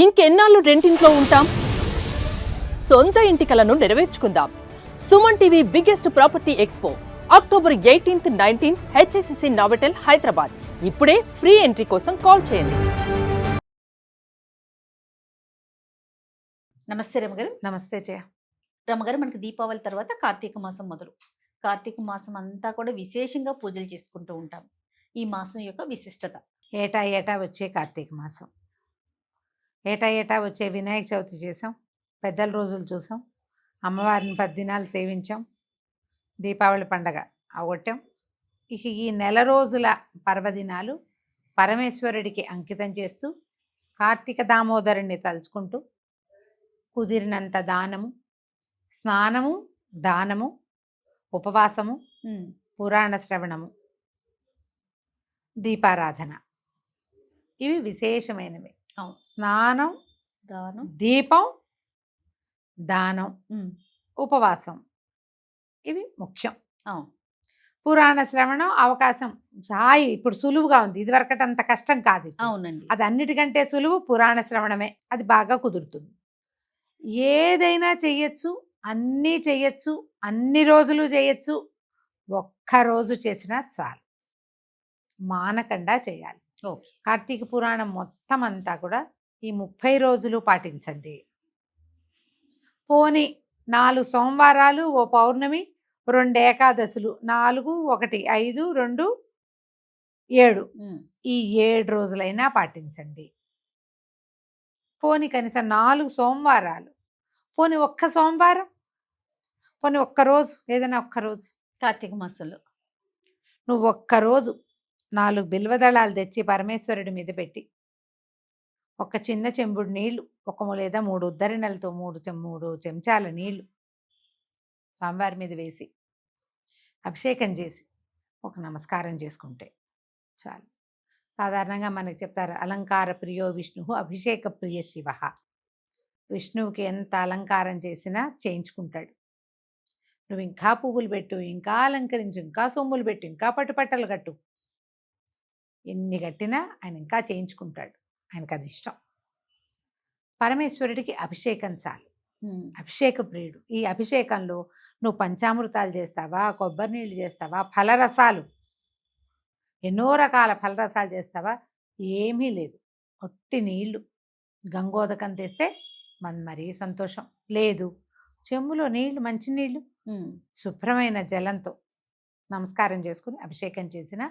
ఇంకెన్నాళ్ళు రెంటింట్లో ఉంటాం? సొంత ఇంటి కలను నెరవేర్చుకుందాం. Suman TV biggest property expo October 18th, 19th HSCC Novotel Hyderabad. ఇప్పుడే ఫ్రీ ఎంట్రీ కోసం కాల్ చేయండి. నమస్తే రమగారు. నమస్తే జయ. రమగారు, మనకి దీపావళి తర్వాత కార్తీక మాసం మొదలు. కార్తీక మాసం అంతా కూడా విశేషంగా పూజలు చేసుకుంటూ ఉంటాం. ఈ మాసం యొక్క విశిష్టత. ఏటా ఏటా వచ్చే కార్తీక మాసం, ఏటా ఏటా వచ్చే వినాయక చవితి చేసాం, పెద్దల రోజులు చూసాం, అమ్మవారిని 10 దినాలు సేవించాం, దీపావళి పండగ అవగొట్టాం. ఇక ఈ నెల రోజుల పర్వదినాలు పరమేశ్వరుడికి అంకితం చేస్తూ కార్తీక దామోదరుణ్ణి తలుచుకుంటూ కుదిరినంత దానము, స్నానము, దానము, ఉపవాసము, పురాణ శ్రవణము, దీపారాధన, ఇవి విశేషమైనవి. స్నానం, దానం, దీపం, దానం, ఉపవాసం, ఇవి ముఖ్యం. పురాణ శ్రవణం అవకాశం హాయి ఇప్పుడు సులువుగా ఉంది, ఇదివరకటి అంత కష్టం కాదు. అవునండి, అది అన్నిటికంటే సులువు పురాణ శ్రవణమే. అది బాగా కుదురుతుంది. ఏదైనా చెయ్యొచ్చు, అన్నీ చెయ్యొచ్చు, అన్ని రోజులు చేయొచ్చు. ఒక్కరోజు చేసినా చాలు, మానకుండా చేయాలి. ఓకే. కార్తీక పురాణం మొత్తం అంతా కూడా ఈ 30 రోజులు పాటించండి. పోని 4 సోమవారాలు, ఓ పౌర్ణమి, 2 ఏకాదశులు, 4, 1, 5, 2, 7, ఈ 7 రోజులైనా పాటించండి. పోని కనీసం 4 సోమవారాలు, పోని ఒక్క సోమవారం, పోని ఒక్కరోజు, ఏదైనా ఒక్కరోజు కార్తీక మాసంలో నువ్వు ఒక్కరోజు 4 బిల్వదళాలు తెచ్చి పరమేశ్వరుడి మీద పెట్టి ఒక చిన్న చెంబుడు నీళ్లు, లేదా 3 ఉద్దరణలతో 3 చెంచాల నీళ్లు స్వామివారి మీద వేసి అభిషేకం చేసి ఒక నమస్కారం చేసుకుంటే చాలు. సాధారణంగా మనకి చెప్తారు, అలంకార ప్రియో విష్ణు అభిషేక ప్రియ శివ. విష్ణువుకి ఎంత అలంకారం చేసినా చేయించుకుంటాడు. నువ్వు ఇంకా పువ్వులు పెట్టు, ఇంకా అలంకరించు, ఇంకా సొమ్ములు పెట్టు, ఇంకా పట్టుపట్టలు కట్టు, ఎన్ని కట్టినా ఆయన ఇంకా చేయించుకుంటాడు. ఆయనకు అది ఇష్టం. పరమేశ్వరుడికి అభిషేకం చాలు. అభిషేక ప్రియుడు. ఈ అభిషేకంలో నువ్వు పంచామృతాలు చేస్తావా, కొబ్బరి నీళ్ళు చేస్తావా, ఫలరసాలు, ఎన్నో రకాల ఫలరసాలు చేస్తావా, ఏమీ లేదు. ఒట్టి నీళ్లు, గంగోదకం తెస్తే మరీ సంతోషం. లేదు, చెంబులో నీళ్లు, మంచినీళ్ళు, శుభ్రమైన జలంతో నమస్కారం చేసుకుని అభిషేకం చేసిన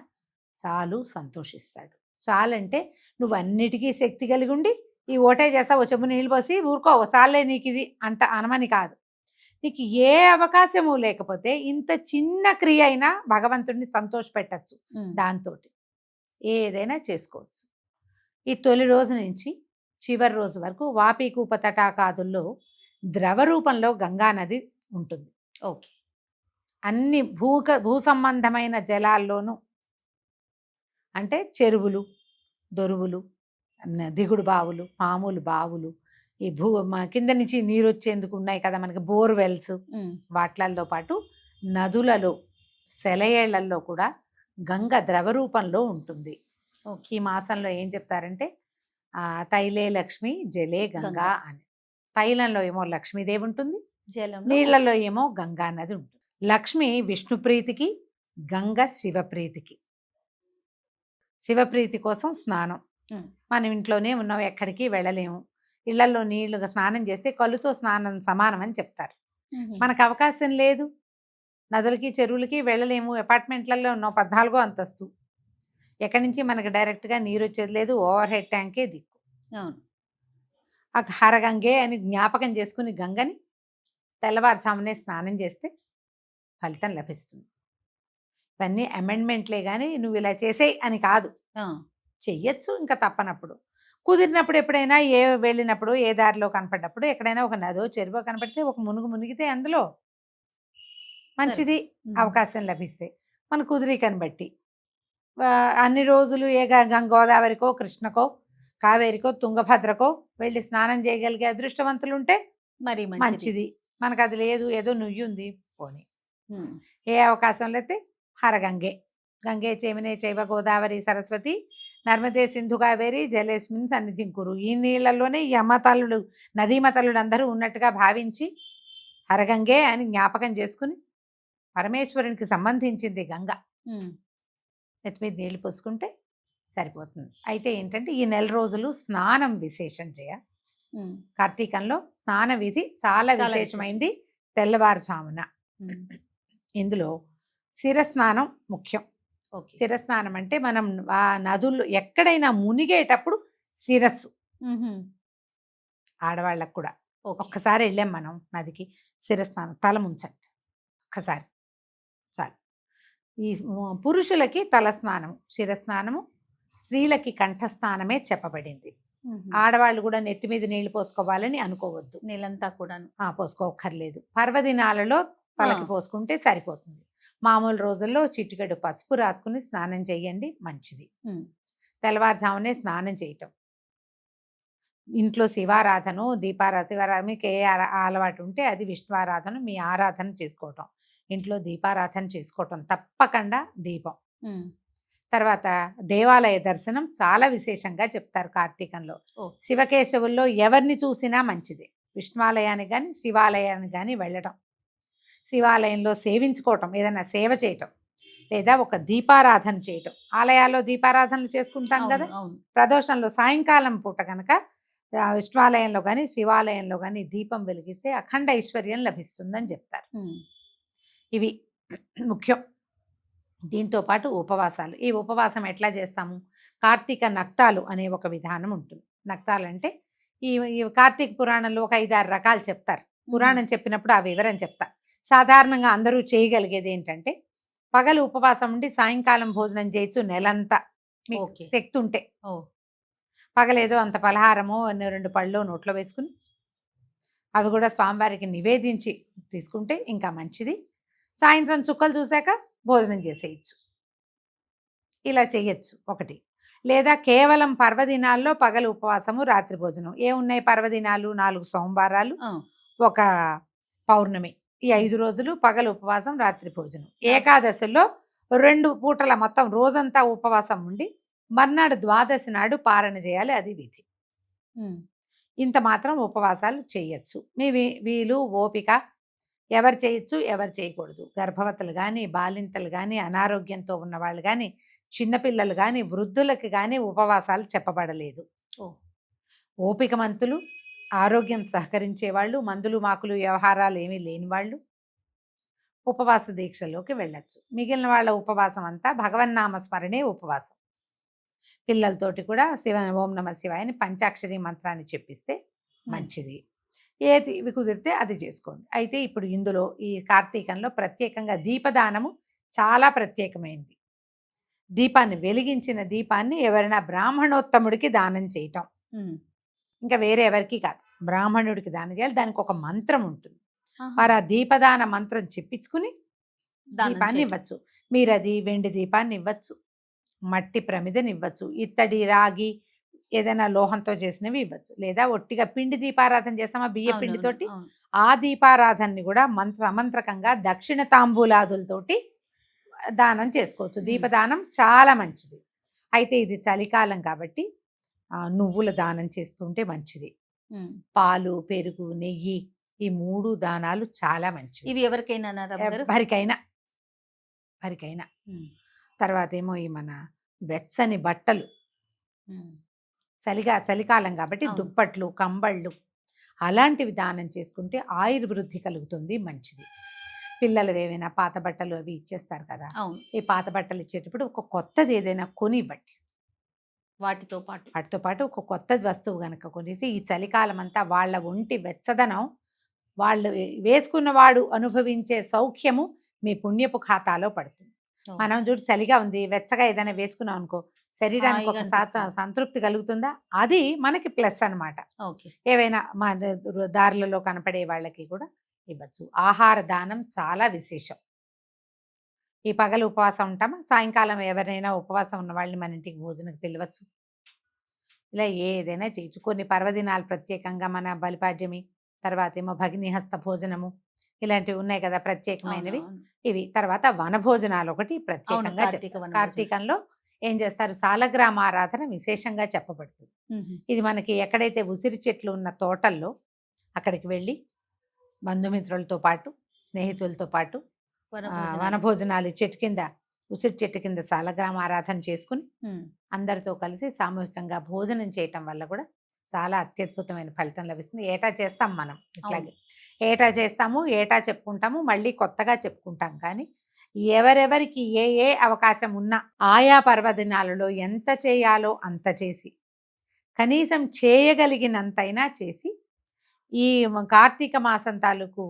చాలు, సంతోషిస్తాడు. చాలంటే నువ్వు అన్నిటికీ శక్తి కలిగి ఉండి ఈ ఓటే చేస్తావు, ఓ చెంబు నీళ్ళు పోసి ఊరుకోవు, చాలే నీకు ఇది అనమని కాదు. నీకు ఏ అవకాశము లేకపోతే ఇంత చిన్న క్రియ అయినా భగవంతుడిని సంతోషపెట్టచ్చు. దాంతో ఏదైనా చేసుకోవచ్చు. ఈ తొలి రోజు నుంచి చివరి రోజు వరకు వాపీకూప తటాకాదుల్లో ద్రవ రూపంలో గంగానది ఉంటుంది. ఓకే. అన్ని భూ సంబంధమైన జలాల్లోనూ, అంటే చెరువులు, దొరువులు, దిగుడు బావులు, మామూలు బావులు, ఈ కింద నుంచి నీరు వచ్చేందుకు ఉన్నాయి కదా మనకి బోర్వెల్స్, వాట్లతో పాటు నదులలో, సెలయేళ్లలో కూడా గంగ ద్రవ రూపంలో ఉంటుంది. ఈ మాసంలో ఏం చెప్తారంటే తైలే లక్ష్మి జలే గంగా అని. తైలంలో ఏమో లక్ష్మీదేవి ఉంటుంది, నీళ్లలో ఏమో గంగా నది ఉంటుంది. లక్ష్మి విష్ణు ప్రీతికి, గంగ శివప్రీతికి. శివప్రీతి కోసం స్నానం. మనం ఇంట్లోనే ఉన్నాం, ఎక్కడికి వెళ్ళలేము. ఇళ్లలో నీళ్లుగా స్నానం చేస్తే కళ్ళుతో స్నానం సమానం అని చెప్తారు. మనకు అవకాశం లేదు, నదులకి చెరువులకి వెళ్ళలేము, అపార్ట్మెంట్లలో ఉన్నాం, 14వ అంతస్తు, ఎక్కడి నుంచి మనకు డైరెక్ట్గా నీరు వచ్చేది లేదు, ఓవర్ హెడ్ ట్యాంకే దిక్కు. ఆ హరగంగే అని జ్ఞాపకం చేసుకుని గంగని తెల్లవారుజామునే స్నానం చేస్తే ఫలితం లభిస్తుంది. ఇవన్నీ అమెండ్మెంట్లే కానీ నువ్వు ఇలా చేసేయి అని కాదు, చెయ్యొచ్చు. ఇంకా తప్పనప్పుడు, కుదిరినప్పుడు, ఎప్పుడైనా వెళ్ళినప్పుడు, ఏ దారిలో కనపడ్డప్పుడు, ఎక్కడైనా ఒక నదో చెరువో కనపడితే ఒక మునిగితే అందులో మంచిది. అవకాశం లభిస్తే మన కుదిరికని బట్టి అన్ని రోజులు గోదావరికో, కృష్ణకో, కావేరికో, తుంగభద్రకో వెళ్ళి స్నానం చేయగలిగే అదృష్టవంతులు ఉంటే మరి మంచిది. మనకు అది లేదు, ఏదో నుయ్యుంది, పోనీ. ఏ అవకాశం లేతే హరగంగే, గంగే చేమినే చైవ గోదావరి సరస్వతి నర్మదే సింధు కావేరి జలేస్మిన్ సన్నిధిం కురు. ఈ నీళ్ళలోనే ఈ అమ్మతల్లుడు నదీమతల్లుడు అందరూ ఉన్నట్టుగా భావించి హరగంగే అని జ్ఞాపకం చేసుకుని పరమేశ్వరునికి సంబంధించింది గంగ. నెత్తి మీద నీళ్ళు పోసుకుంటే సరిపోతుంది. అయితే ఏంటంటే ఈ నెల రోజులు స్నానం విశేషం కార్తీకంలో స్నాన విధి చాలా విశేషమైంది. తెల్లవారుజామున ఇందులో శిరస్నానం ముఖ్యం. శిరస్నానం అంటే మనం ఆ నదుల్లో ఎక్కడైనా మునిగేటప్పుడు శిరస్సు, ఆడవాళ్ళకు కూడా ఒక్కసారి వెళ్ళాం మనం నదికి, శిరస్నానం తల ముంచండి ఒక్కసారి చాలు. ఈ పురుషులకి తలస్నానము శిరస్నానము, స్త్రీలకి కంఠస్నానమే చెప్పబడింది. ఆడవాళ్ళు కూడా నెత్తి మీద నీళ్లు పోసుకోవాలని అనుకోవద్దు, నీళ్ళంతా కూడా పోసుకోకర్లేదు. పర్వదినాలలో తలకి పోసుకుంటే సరిపోతుంది. మామూలు రోజుల్లో చిటికెడు పసుపు రాసుకుని స్నానం చేయండి, మంచిది. తెల్లవారుజామునే స్నానం చేయటం. ఇంట్లో శివారాధన, శివారాధన మీకు ఏ అలవాటు ఉంటే అది విష్ణువారాధన మీ ఆరాధన చేసుకోవటం, ఇంట్లో దీపారాధన చేసుకోవటం తప్పకుండా. దీపం తర్వాత దేవాలయ దర్శనం చాలా విశేషంగా చెప్తారు కార్తీకంలో. శివకేశవుల్లో ఎవరిని చూసినా మంచిది. విష్ణువాలయానికి కానీ శివాలయానికి కానీ వెళ్ళటం, శివాలయంలో సేవించుకోవటం, ఏదైనా సేవ చేయటం, లేదా ఒక దీపారాధన చేయటం. ఆలయాల్లో దీపారాధనలు చేసుకుంటాం కదా, ప్రదోషంలో సాయంకాలం పూట కనుక విష్ణువాలయంలో కానీ శివాలయంలో కానీ దీపం వెలిగిస్తే అఖండ ఐశ్వర్యం లభిస్తుందని చెప్తారు. ఇవి ముఖ్యం. దీంతో పాటు ఉపవాసాలు. ఈ ఉపవాసం ఎట్లా చేస్తాము? కార్తీక నక్తాలు అనే ఒక విధానం ఉంటుంది. నక్తాలు అంటే ఈ కార్తీక పురాణంలో ఒక 5-6 రకాలు చెప్తారు. పురాణం చెప్పినప్పుడు ఆ వివరం చెప్తా. సాధారణంగా అందరూ చేయగలిగేది ఏంటంటే పగలు ఉపవాసం ఉండి సాయంకాలం భోజనం చేయొచ్చు నెలంతా శక్తి ఉంటే. పగలేదో అంత పలహారమో 2 పళ్ళు నోట్లో వేసుకుని అవి కూడా స్వామివారికి నివేదించి తీసుకుంటే ఇంకా మంచిది. సాయంత్రం చుక్కలు చూశాక భోజనం చేసేయచ్చు. ఇలా చేయొచ్చు ఒకటి. లేదా కేవలం పర్వదినాల్లో పగలు ఉపవాసము, రాత్రి భోజనం. ఏమున్నాయి పర్వదినాలు? 4 సోమవారాలు, ఒక పౌర్ణమి. ఈ 5 రోజులు పగలు ఉపవాసం, రాత్రి భోజనం. ఏకాదశిలో 2 పూటల మొత్తం రోజంతా ఉపవాసం ఉండి మర్నాడు ద్వాదశి నాడు పారణ చేయాలి, అది విధి. ఇంత మాత్రం ఉపవాసాలు చేయొచ్చు. మీ వీలు ఓపిక, ఎవరు చేయొచ్చు ఎవరు చేయకూడదు. గర్భవతులు కానీ, బాలింతలు కానీ, అనారోగ్యంతో ఉన్నవాళ్ళు కానీ, చిన్నపిల్లలు కానీ, వృద్ధులకి కానీ ఉపవాసాలు చెప్పబడలేదు. ఓపికమంతులు, ఆరోగ్యం సహకరించేవాళ్ళు, మందులు మాకులు వ్యవహారాలు ఏమీ లేని వాళ్ళు ఉపవాస దీక్షలోకి వెళ్ళచ్చు. మిగిలిన వాళ్ళ ఉపవాసం అంతా భగవన్నామ స్మరణే ఉపవాసం. పిల్లలతోటి కూడా ఓం నమ శివాయని పంచాక్షరి మంత్రాన్ని చెప్పిస్తే మంచిది. ఏది కుదిరితే అది చేసుకోండి. అయితే ఇప్పుడు ఇందులో ఈ కార్తీకంలో ప్రత్యేకంగా దీపదానము చాలా ప్రత్యేకమైంది. దీపాన్ని వెలిగించిన దీపాన్ని ఎవరైనా బ్రాహ్మణోత్తముడికి దానం చేయటం, ఇంకా వేరే ఎవరికి కాదు, బ్రాహ్మణుడికి దానం చేయాలి. దానికి ఒక మంత్రం ఉంటుంది. మరి ఆ దీపదాన మంత్రం చెప్పించుకుని దీపాన్ని ఇవ్వచ్చు. మీరు అది వెండి దీపాన్ని ఇవ్వచ్చు, మట్టి ప్రమిదని ఇవ్వచ్చు, ఇత్తడి రాగి ఏదైనా లోహంతో చేసినవి ఇవ్వచ్చు. లేదా ఒట్టిగా పిండి దీపారాధన చేస్తామా బియ్య పిండితోటి, ఆ దీపారాధనని కూడా అమంత్రకంగా దక్షిణ తాంబూలాదులతోటి దానం చేసుకోవచ్చు. దీపదానం చాలా మంచిది. అయితే ఇది చలికాలం కాబట్టి నువ్వుల దానం చేస్తుంటే మంచిది. పాలు, పెరుగు, నెయ్యి ఈ 3 దానాలు చాలా మంచివి. ఇవి ఎవరికైనా ఎవరికైనా. తర్వాత ఏమో ఈ మన వెచ్చని బట్టలు, చలికాలం కాబట్టి దుప్పట్లు, కంబళ్ళు అలాంటివి దానం చేసుకుంటే ఆయుర్వృద్ధి కలుగుతుంది, మంచిది. పిల్లలు ఏవైనా పాత బట్టలు అవి ఇచ్చేస్తారు కదా, ఈ పాత బట్టలు ఇచ్చేటప్పుడు ఒక కొత్తది ఏదైనా కొని ఇవ్వండి. వాటితో పాటు ఒక కొత్త వస్తువు కనుక కొనేసి ఈ చలికాలం అంతా వాళ్ళ ఒంటి వెచ్చదనం, వాళ్ళు వేసుకున్నవాడు అనుభవించే సౌఖ్యము మీ పుణ్యపు ఖాతాలో పడుతుంది. మనం చూడు చలిగా ఉంది, వెచ్చగా ఏదైనా వేసుకున్నాం అనుకో, శరీరానికి ఒక సంతృప్తి కలుగుతుందా, అది మనకి ప్లస్ అనమాట. ఏవైనా మా దారులలో కనపడే వాళ్ళకి కూడా ఇవ్వచ్చు. ఆహార దానం చాలా విశేషం. ఈ పగలు ఉపవాసం ఉంటామా, సాయంకాలం ఎవరైనా ఉపవాసం ఉన్న వాళ్ళని మన ఇంటికి భోజనకు పిలవచ్చు. ఇలా ఏదైనా చేయొచ్చు. కొన్ని పర్వదినాలు ప్రత్యేకంగా మన బలిపాడ్యమి, తర్వాత ఏమో భగినిహస్త భోజనము, ఇలాంటివి ఉన్నాయి కదా ప్రత్యేకమైనవి. ఇవి తర్వాత వనభోజనాలు ఒకటి ప్రత్యేకంగా కార్తీకంలో ఏం చేస్తారు, సాలగ్రామ ఆరాధన విశేషంగా చెప్పబడుతుంది. ఇది మనకి ఎక్కడైతే ఉసిరి చెట్లు ఉన్న తోటల్లో అక్కడికి వెళ్ళి బంధుమిత్రులతో పాటు స్నేహితులతో పాటు వనభోజనాలు చెట్టు కింద, ఉసిరి చెట్టు కింద సాలగ్రామ ఆరాధన చేసుకుని అందరితో కలిసి సామూహికంగా భోజనం చేయటం వల్ల కూడా చాలా అత్యద్భుతమైన ఫలితం లభిస్తుంది. ఏటా చేస్తాం మనం ఇట్లాగే, ఏటా చేస్తాము, ఏటా చెప్పుకుంటాము, మళ్ళీ కొత్తగా చెప్పుకుంటాం. కానీ ఎవరెవరికి ఏ ఏ అవకాశం ఉన్నా ఆయా పర్వదినాలలో ఎంత చేయాలో అంత చేసి, కనీసం చేయగలిగినంతైనా చేసి, ఈ కార్తీక మాసం తాలూకు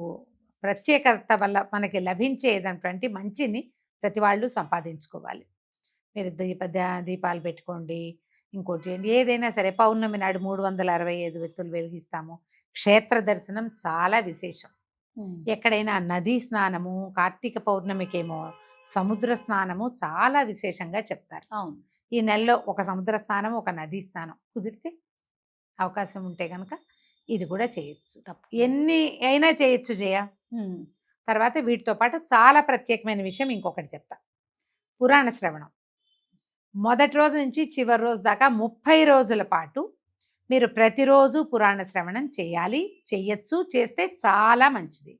ప్రత్యేకత వల్ల మనకి లభించేటటువంటి మంచిని ప్రతి వాళ్ళు సంపాదించుకోవాలి. మీరు దీపాలు పెట్టుకోండి, ఇంకోటి చేయండి, ఏదైనా సరే. పౌర్ణమి నాడు 365 వెత్తులు వెలిగిస్తాము. క్షేత్ర దర్శనం చాలా విశేషం. ఎక్కడైనా నదీ స్నానము, కార్తీక పౌర్ణమికేమో సముద్ర స్నానము చాలా విశేషంగా చెప్తారు. అవును, ఈ నెలలో ఒక సముద్ర స్నానం, ఒక నదీ స్నానం కుదిరితే, అవకాశం ఉంటే కనుక ఇది కూడా చేయొచ్చు. ఎన్ని అయినా చేయొచ్చు జయ. తర్వాత వీటితో పాటు చాలా ప్రత్యేకమైన విషయం ఇంకొకటి చెప్తా. పురాణ శ్రవణం మొదటి రోజు నుంచి చివరి రోజు దాకా 30 రోజుల పాటు మీరు ప్రతిరోజు పురాణ శ్రవణం చేయాలి, చెయ్యొచ్చు. చేస్తే చాలా మంచిది.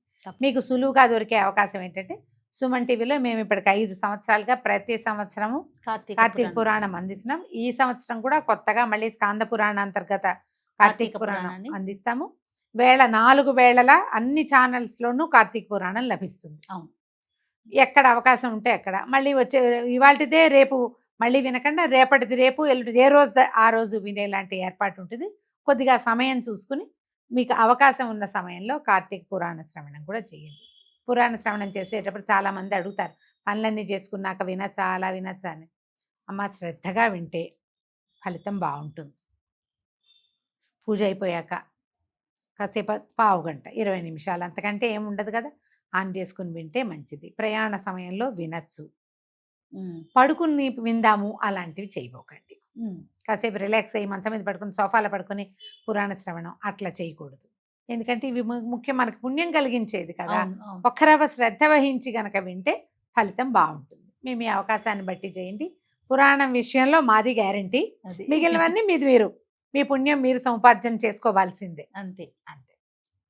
మీకు సులువుగా దొరికే అవకాశం ఏంటంటే, సుమన్ టీవీలో మేము ఇప్పటికి 5 సంవత్సరాలుగా ప్రతి సంవత్సరము కార్తీక పురాణం అందిస్తున్నాం. ఈ సంవత్సరం కూడా కొత్తగా మళ్ళీ స్కాంద పురాణ అంతర్గత కార్తీక పురాణం అందిస్తాము. 4 వేళలా అన్ని ఛానల్స్లోనూ కార్తీక పురాణం లభిస్తుంది. అవును, ఎక్కడ అవకాశం ఉంటే అక్కడ. మళ్ళీ వచ్చే ఇవాళదే రేపు మళ్ళీ వినకుండా రేపటిది రేపు, ఎల్లుండి ఏ రోజు ఆ రోజు వినేలాంటి ఏర్పాటు ఉంటుంది. కొద్దిగా సమయం చూసుకుని మీకు అవకాశం ఉన్న సమయంలో కార్తీక పురాణ శ్రవణం కూడా చేయండి. పురాణ శ్రవణం చేసేటప్పుడు చాలామంది అడుగుతారు, పనులన్నీ చేసుకున్నాక వినచ్చా, అలా వినచ్చా అని. అమ్మ, శ్రద్ధగా వింటే ఫలితం బాగుంటుంది. పూజ అయిపోయాక కాసేపు పావు గంట 20 నిమిషాలు, అంతకంటే ఏముండదు కదా, ఆన్ చేసుకుని వింటే మంచిది. ప్రయాణ సమయంలో వినచ్చు. పడుకుని విందాము అలాంటివి చేయబోకండి. కాసేపు రిలాక్స్ అయ్యి మంచం మీద పడుకుని, సోఫాలో పడుకొని పురాణ శ్రవణం అట్లా చేయకూడదు. ఎందుకంటే ఇవి ముఖ్యం, మనకు పుణ్యం కలిగించేది కదా. ఒక్కరవ శ్రద్ధ వహించి గనక వింటే ఫలితం బాగుంటుంది. మేము ఈ అవకాశాన్ని బట్టి చేయండి. పురాణం విషయంలో మాది గ్యారంటీ. మిగిలినవన్నీ మీరు మీ పుణ్యం మీరు సముపార్జన చేసుకోవాల్సిందే. అంతే.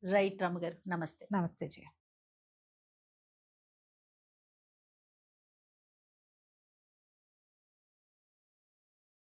రైట్ రాము గారు, నమస్తే. నమస్తే జయ.